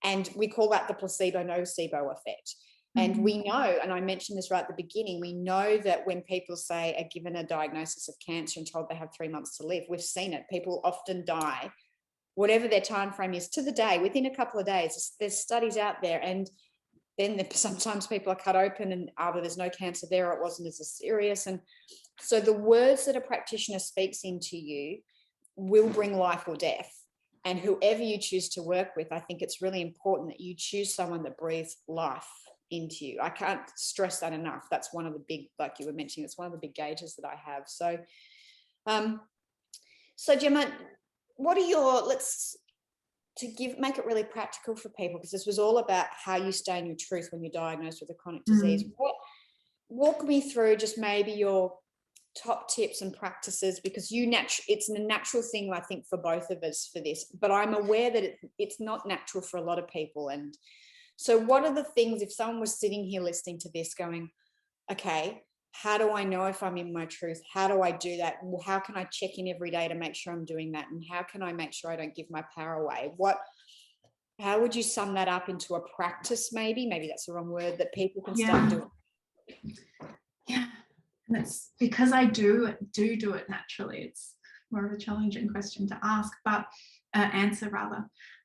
Speaker 1: And we call that the placebo-nocebo effect. And we know, and I mentioned this right at the beginning, we know that when people are given a diagnosis of cancer and told they have 3 months to live, we've seen it. People often die, whatever their time frame is, to the day, within a couple of days. There's studies out there. And then sometimes people are cut open and either there's no cancer there or it wasn't as serious. And so the words that a practitioner speaks into you will bring life or death. And whoever you choose to work with, I think it's really important that you choose someone that breathes life into you. I can't stress that enough. That's one of the big, like you were mentioning, it's one of the big gauges that I have. So, Gemma, what are your, make it really practical for people, because this was all about how you stay in your truth when you're diagnosed with a chronic disease. Walk me through just maybe your top tips and practices, because it's a natural thing, I think, for both of us for this, but I'm aware that it's not natural for a lot of people. And so what are the things, if someone was sitting here listening to this going, okay, how do I know if I'm in my truth? How do I do that? How can I check in every day to make sure I'm doing that? And how can I make sure I don't give my power away? How would you sum that up into a practice? Maybe that's the wrong word, that people can start doing.
Speaker 2: Yeah. And it's because I do it naturally. It's more of a challenging question to ask, but answer rather.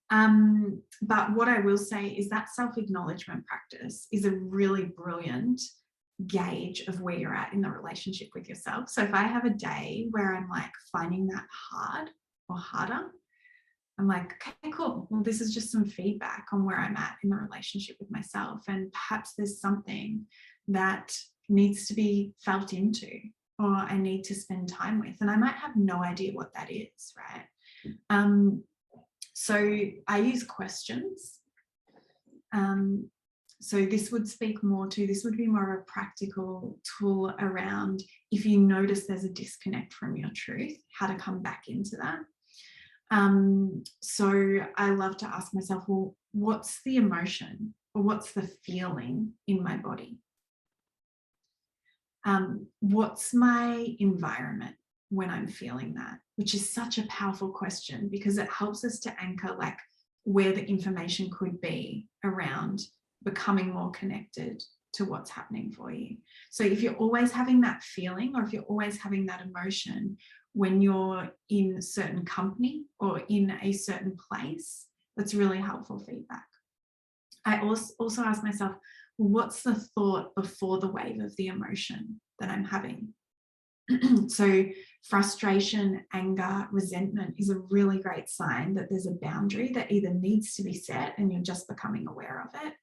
Speaker 2: But what I will say is that self-acknowledgement practice is a really brilliant gauge of where you're at in the relationship with yourself. So if I have a day where I'm like finding that hard or harder, I'm like, okay, cool. Well, this is just some feedback on where I'm at in the relationship with myself. And perhaps there's something that needs to be felt into, or I need to spend time with. And I might have no idea what that is, right? So I use questions. So this would be more of a practical tool around, if you notice there's a disconnect from your truth, how to come back into that. So I love to ask myself, well, what's the emotion or what's the feeling in my body? What's my environment when I'm feeling that? Which is such a powerful question, because it helps us to anchor like where the information could be around becoming more connected to what's happening for you. So if you're always having that feeling, or if you're always having that emotion when you're in certain company or in a certain place, that's really helpful feedback. I also ask myself, what's the thought before the wave of the emotion that I'm having? So frustration, anger, resentment is a really great sign that there's a boundary that either needs to be set and you're just becoming aware of it,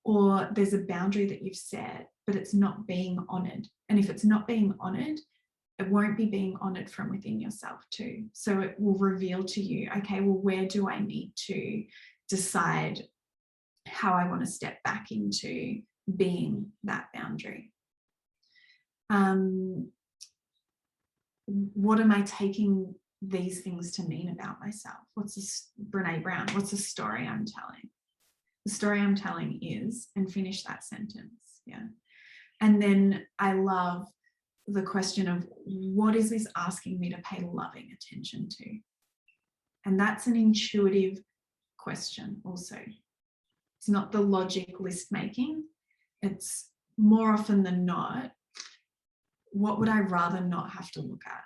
Speaker 2: or there's a boundary that you've set but it's not being honored. And if it's not being honored, it won't be being honored from within yourself too. So it will reveal to you, okay, well, where do I need to decide how I want to step back into being that boundary? What am I taking these things to mean about myself? What's this, Brene Brown, what's the story I'm telling? The story I'm telling is, and finish that sentence. Yeah. And then I love the question of, what is this asking me to pay loving attention to? And that's an intuitive question also. It's not the logic list making. It's more often than not, what would I rather not have to look at?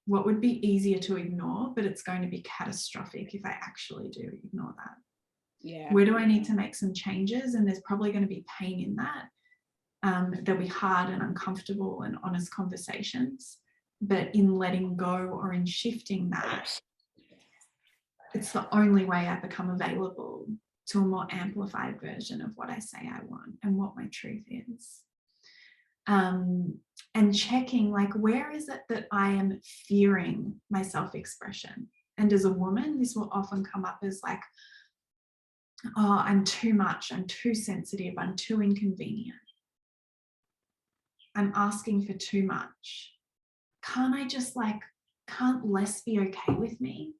Speaker 2: What would be easier to ignore, but it's going to be catastrophic if I actually do ignore that?
Speaker 1: Yeah.
Speaker 2: Where do I need to make some changes? And there's probably going to be pain in that. There'll be hard and uncomfortable and honest conversations, but in letting go or in shifting that, it's the only way I become available to a more amplified version of what I say I want and what my truth is. And checking, like, where is it that I am fearing my self-expression? And as a woman, this will often come up as like, oh, I'm too much, I'm too sensitive, I'm too inconvenient, I'm asking for too much. Can't less be okay with me?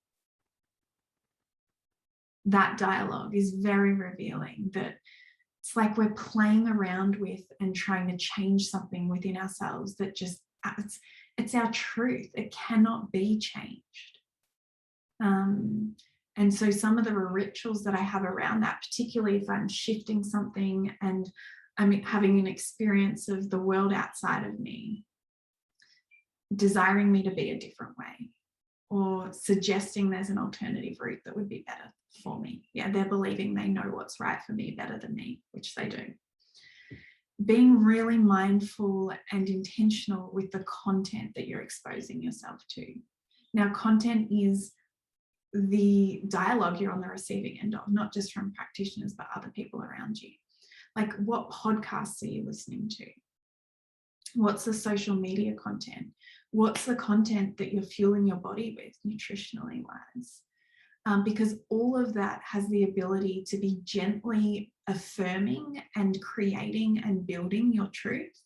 Speaker 2: That dialogue is very revealing, that it's like we're playing around with and trying to change something within ourselves that just, it's our truth. It cannot be changed. And so some of the rituals that I have around that, particularly if I'm shifting something and I'm having an experience of the world outside of me desiring me to be a different way, or suggesting there's an alternative route that would be better for me. Yeah, they're believing they know what's right for me better than me, which they do. Being really mindful and intentional with the content that you're exposing yourself to. Now, content is the dialogue you're on the receiving end of, not just from practitioners, but other people around you. Like, what podcasts are you listening to? What's the social media content? What's the content that you're fueling your body with, nutritionally wise? Because all of that has the ability to be gently affirming and creating and building your truth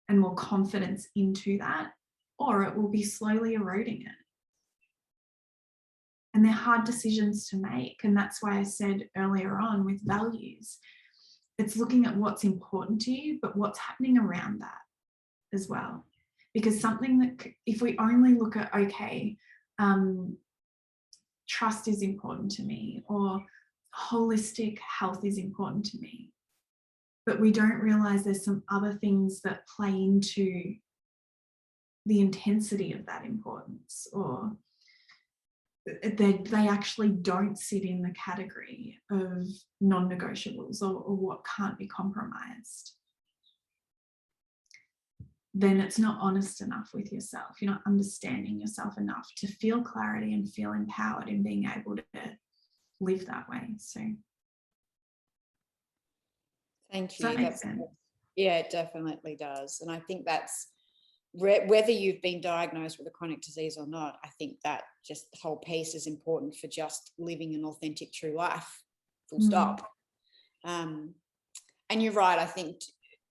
Speaker 2: and more confidence into that, or it will be slowly eroding it. And they're hard decisions to make. And that's why I said earlier on with values, it's looking at what's important to you, but what's happening around that as well. Because something that, if we only look at, okay, trust is important to me, or holistic health is important to me, but we don't realize there's some other things that play into the intensity of that importance, or they actually don't sit in the category of non-negotiables or what can't be compromised. Then it's not honest enough with yourself. You're not understanding yourself enough to feel clarity and feel empowered in being able to live that way. So
Speaker 1: thank you.
Speaker 2: Does that make sense?
Speaker 1: Yeah, it definitely does. And I think that's whether you've been diagnosed with a chronic disease or not, I think that just the whole piece is important for just living an authentic, true life, full stop. And you're right. I think,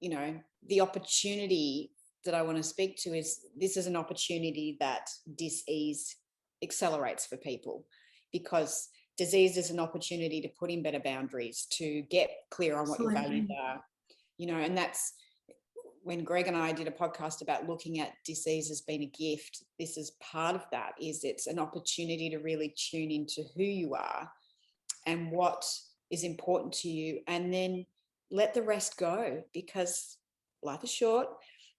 Speaker 1: the opportunity that I want to speak to is this is an opportunity that dis-ease accelerates for people, because disease is an opportunity to put in better boundaries, to get clear on what your values are, and that's when Greg and I did a podcast about looking at disease as being a gift. This is part of that, is it's an opportunity to really tune into who you are and what is important to you, and then let the rest go, because life is short.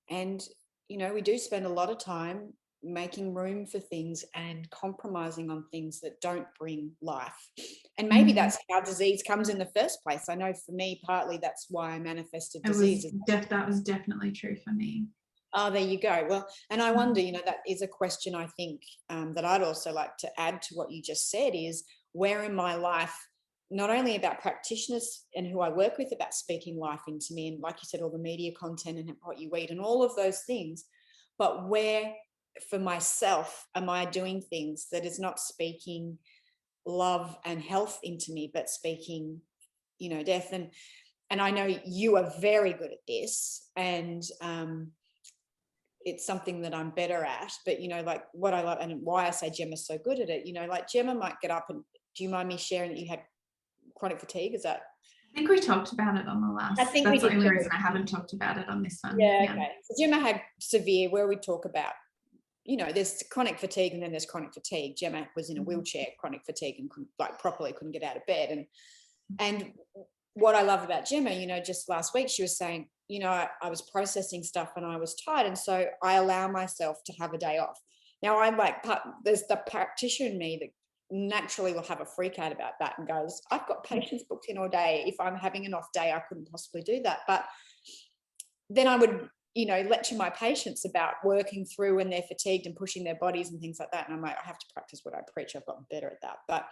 Speaker 1: And, we do spend a lot of time making room for things and compromising on things that don't bring life. And maybe that's how disease comes in the first place. I know for me, partly that's why I manifested disease.
Speaker 2: That was definitely true for me.
Speaker 1: Oh, there you go. Well, and I wonder, that is a question I think that I'd also like to add to what you just said, is where in my life, not only about practitioners and who I work with about speaking life into me, and like you said, all the media content and what you eat and all of those things, but where for myself am I doing things that is not speaking love and health into me, but speaking, death. And I know you are very good at this, and it's something that I'm better at, but like what I love and why I say Gemma's so good at it, like Gemma might get up, and do you mind me sharing that you had chronic fatigue? Is that?
Speaker 2: I think we talked about it on the last.
Speaker 1: I think
Speaker 2: that's the only
Speaker 1: too.
Speaker 2: reason I haven't talked about it on this one.
Speaker 1: Yeah, okay. So Gemma had severe, where we talk about, there's chronic fatigue and then there's chronic fatigue. Gemma was in a wheelchair, chronic fatigue, and couldn't get out of bed. And what I love about Gemma, just last week she was saying, I was processing stuff and I was tired, and so I allow myself to have a day off. Now I'm like, there's the practitioner in me that naturally will have a freak out about that and goes, I've got patients booked in all day. If I'm having an off day, I couldn't possibly do that. But then I would, lecture my patients about working through when they're fatigued and pushing their bodies and things like that. And I'm like, I have to practice what I preach. I've gotten better at that. But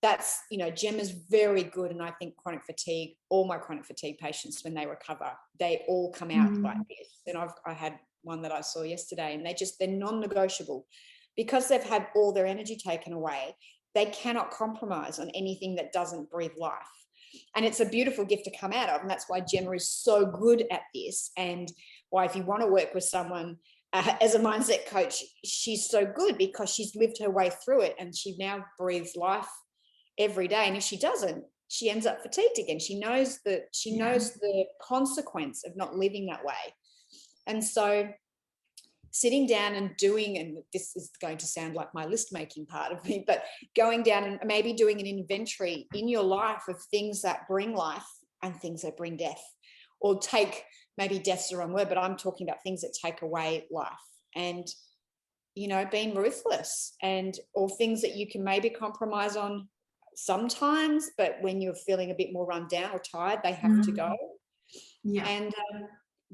Speaker 1: that's, Gemma's very good. And I think chronic fatigue, all my chronic fatigue patients, when they recover, they all come out like this. And I had one that I saw yesterday, and they're non-negotiable. Because they've had all their energy taken away, they cannot compromise on anything that doesn't breathe life. And it's a beautiful gift to come out of. And that's why Gemma is so good at this, and why if you want to work with someone as a mindset coach, she's so good, because she's lived her way through it and she now breathes life every day. And if she doesn't, she ends up fatigued again. She knows the consequence of not living that way. And so sitting down and doing, and this is going to sound like my list making part of me, but going down and maybe doing an inventory in your life of things that bring life and things that bring death, or take, maybe death's the wrong word, but I'm talking about things that take away life, and, you know, being ruthless, and, or things that you can maybe compromise on sometimes, but when you're feeling a bit more run down or tired, they have to go.
Speaker 2: Yeah.
Speaker 1: And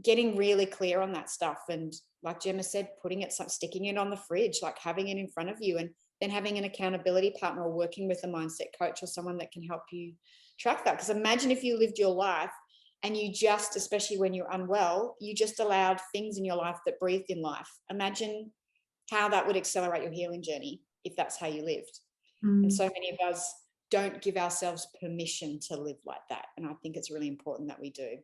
Speaker 1: getting really clear on that stuff. And like Gemma said, sticking it on the fridge, like having it in front of you, and then having an accountability partner or working with a mindset coach or someone that can help you track that. Because imagine if you lived your life and you just, especially when you're unwell, you just allowed things in your life that breathed in life. Imagine how that would accelerate your healing journey if that's how you lived. And so many of us don't give ourselves permission to live like that. And I think it's really important that we do.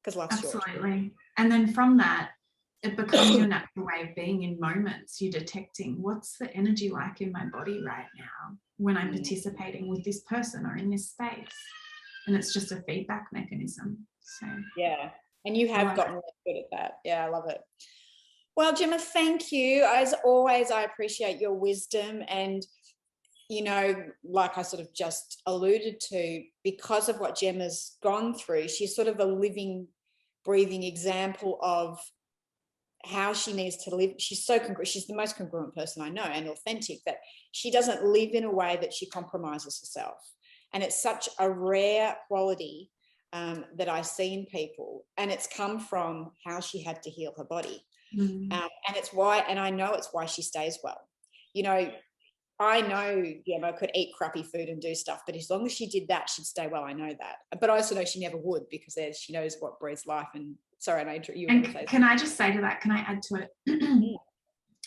Speaker 1: Because life's short.
Speaker 2: Absolutely. And then from that, it becomes your natural way of being in moments. You're detecting, what's the energy like in my body right now when I'm participating with this person or in this space? And it's just a feedback mechanism. So
Speaker 1: yeah. And you have gotten really good at that. Yeah, I love it. Well, Gemma, thank you. As always, I appreciate your wisdom. And, you know, like I sort of just alluded to, because of what Gemma's gone through, she's sort of a living, breathing example of how she needs to live. She's so congruent. She's the most congruent person I know, and authentic, that she doesn't live in a way that she compromises herself. And it's such a rare quality that I see in people. And it's come from how she had to heal her body. And it's why, and I know it's why she stays well. You know, I know Gemma could eat crappy food and do stuff, but as long as she did that, she'd stay well. I know that. But I also know she never would, because she knows what breathes life. And sorry, and you were going to say
Speaker 2: can I just say to that, can I add to it?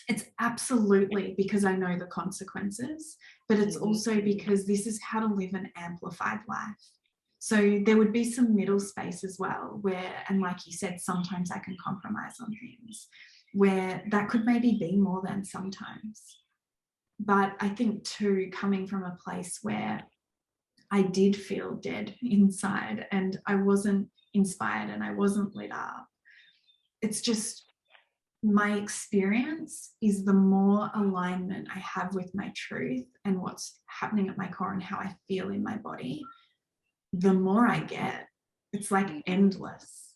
Speaker 2: It's absolutely because I know the consequences, but it's also because this is how to live an amplified life. So there would be some middle space as well where, and like you said, sometimes I can compromise on things where that could maybe be more than sometimes. But I think too, coming from a place where I did feel dead inside and I wasn't inspired and I wasn't lit up, it's just, my experience is the more alignment I have with my truth and what's happening at my core and how I feel in my body, the more I get. It's like endless.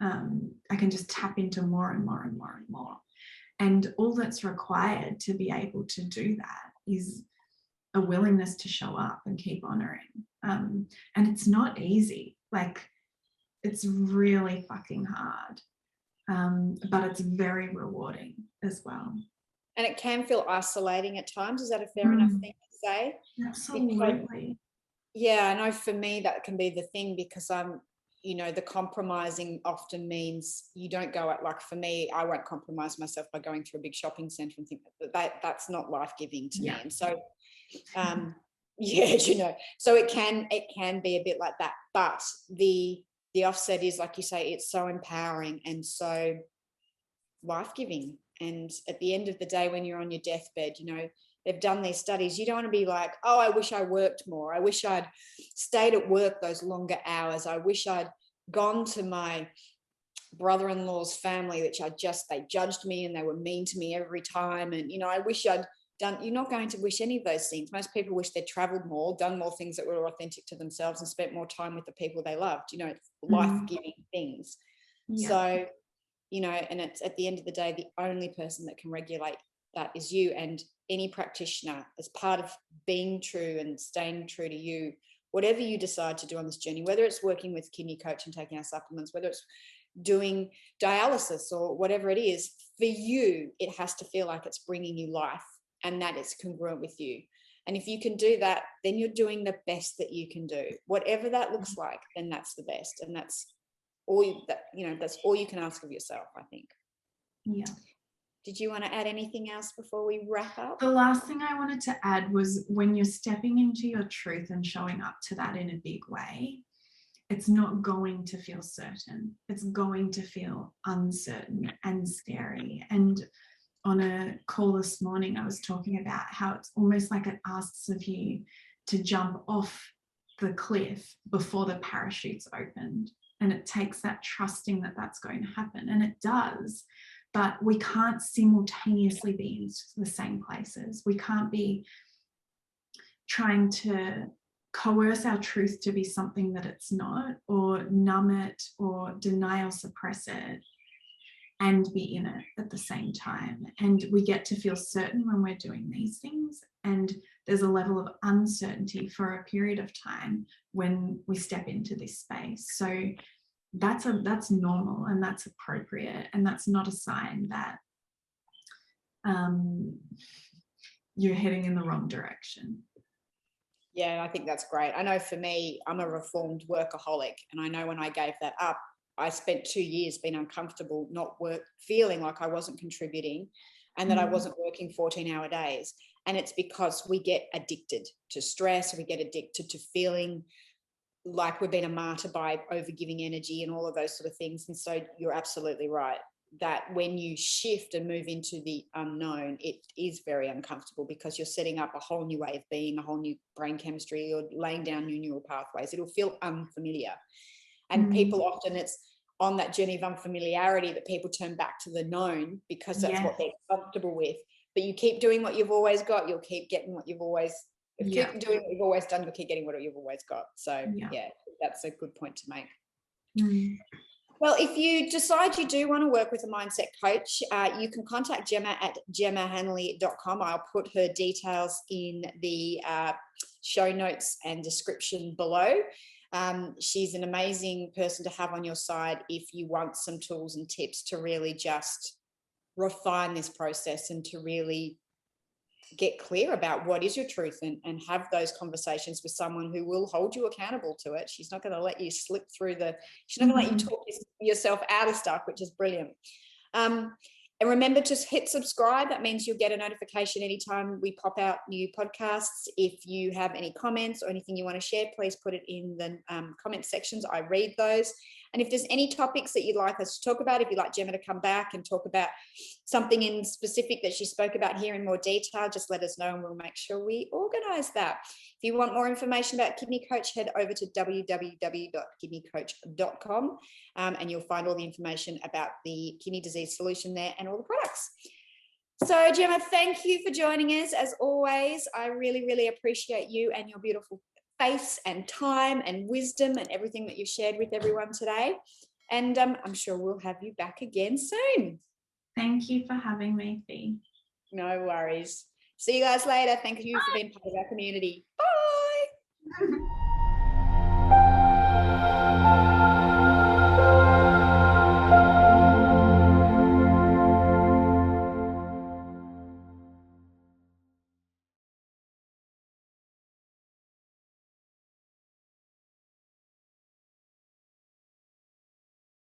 Speaker 2: I can just tap into more and more and more and more. And all that's required to be able to do that is a willingness to show up and keep honoring. And it's not easy. Like, it's really fucking hard. But it's very rewarding as well.
Speaker 1: And it can feel isolating at times. Is that a fair enough thing to say?
Speaker 2: Absolutely.
Speaker 1: Yeah, I know for me that can be the thing, because you know, the compromising often means you don't go out. Like for me, I won't compromise myself by going to a big shopping centre and think that's not life-giving to me. And so, yeah, you know, so it can be a bit like that. But the offset is, like you say, it's so empowering and so life-giving. And at the end of the day, when you're on your deathbed, you know, they've done these studies. You don't want to be like, oh, I wish I worked more. I wish I'd stayed at work those longer hours. I wish I'd gone to my brother-in-law's family, which they judged me and they were mean to me every time. And, you know, I wish I'd done. You're not going to wish any of those things. Most people wish they'd traveled more, done more things that were authentic to themselves, and spent more time with the people they loved, you know, life-giving things. So, you know, and it's at the end of the day, the only person that can regulate that is you. And any practitioner, as part of being true and staying true to you, whatever you decide to do on this journey, whether it's working with kidney coach and taking our supplements, whether it's doing dialysis or whatever it is, for you, it has to feel like it's bringing you life and that it's congruent with you. And if you can do that, then you're doing the best that you can do. Whatever that looks like, then that's the best. And that's all that's all you can ask of yourself, I think.
Speaker 2: Yeah.
Speaker 1: Did you want to add anything else before we wrap up?
Speaker 2: The last thing I wanted to add was, when you're stepping into your truth and showing up to that in a big way, it's not going to feel certain. It's going to feel uncertain and scary. And on a call this morning, I was talking about how it's almost like it asks of you to jump off the cliff before the parachute's opened. And it takes that trusting that that's going to happen. And it does. But we can't simultaneously be in the same places. We can't be trying to coerce our truth to be something that it's not, or numb it, or deny or suppress it, and be in it at the same time. And we get to feel certain when we're doing these things. And there's a level of uncertainty for a period of time when we step into this space. So that's normal, and that's appropriate, and that's not a sign that you're heading in the wrong direction.
Speaker 1: Yeah, I think that's great. I know for me, I'm a reformed workaholic, and I know when I gave that up, I spent 2 years being uncomfortable, feeling like I wasn't contributing, and that I wasn't working 14-hour days. And it's because we get addicted to stress, we get addicted to feeling like we've been a martyr by overgiving energy and all of those sort of things. And so you're absolutely right that when you shift and move into the unknown, it is very uncomfortable, because you're setting up a whole new way of being, a whole new brain chemistry, you're laying down new neural pathways. It'll feel unfamiliar. And people often, it's on that journey of unfamiliarity that people turn back to the known, because that's what they're comfortable with. But you keep doing what you've always got, you'll keep getting what you've always keep doing what you've always done, you'll keep getting what you've always got. So yeah, that's a good point to make. Well, if you decide you do want to work with a mindset coach, you can contact Gemma at gemmahanley.com. I'll put her details in the show notes and description below. She's an amazing person to have on your side if you want some tools and tips to really just refine this process and to really get clear about what is your truth, and have those conversations with someone who will hold you accountable to it. She's not going to let you slip through she's not going to let you talk yourself out of stuff, which is brilliant. And remember to hit subscribe. That means you'll get a notification anytime we pop out new podcasts. If you have any comments or anything you want to share, please put it in the comment sections. I read those. And if there's any topics that you'd like us to talk about, if you'd like Gemma to come back and talk about something in specific that she spoke about here in more detail, just let us know and we'll make sure we organise that. If you want more information about Kidney Coach, head over to www.kidneycoach.com and you'll find all the information about the kidney disease solution there and all the products. So Gemma, thank you for joining us as always. I really, really appreciate you and your beautiful face and time and wisdom and everything that you've shared with everyone today. And I'm sure we'll have you back again soon.
Speaker 2: Thank you for having me, Fee.
Speaker 1: No worries. See you guys later. Thank you for being part of our community. Bye.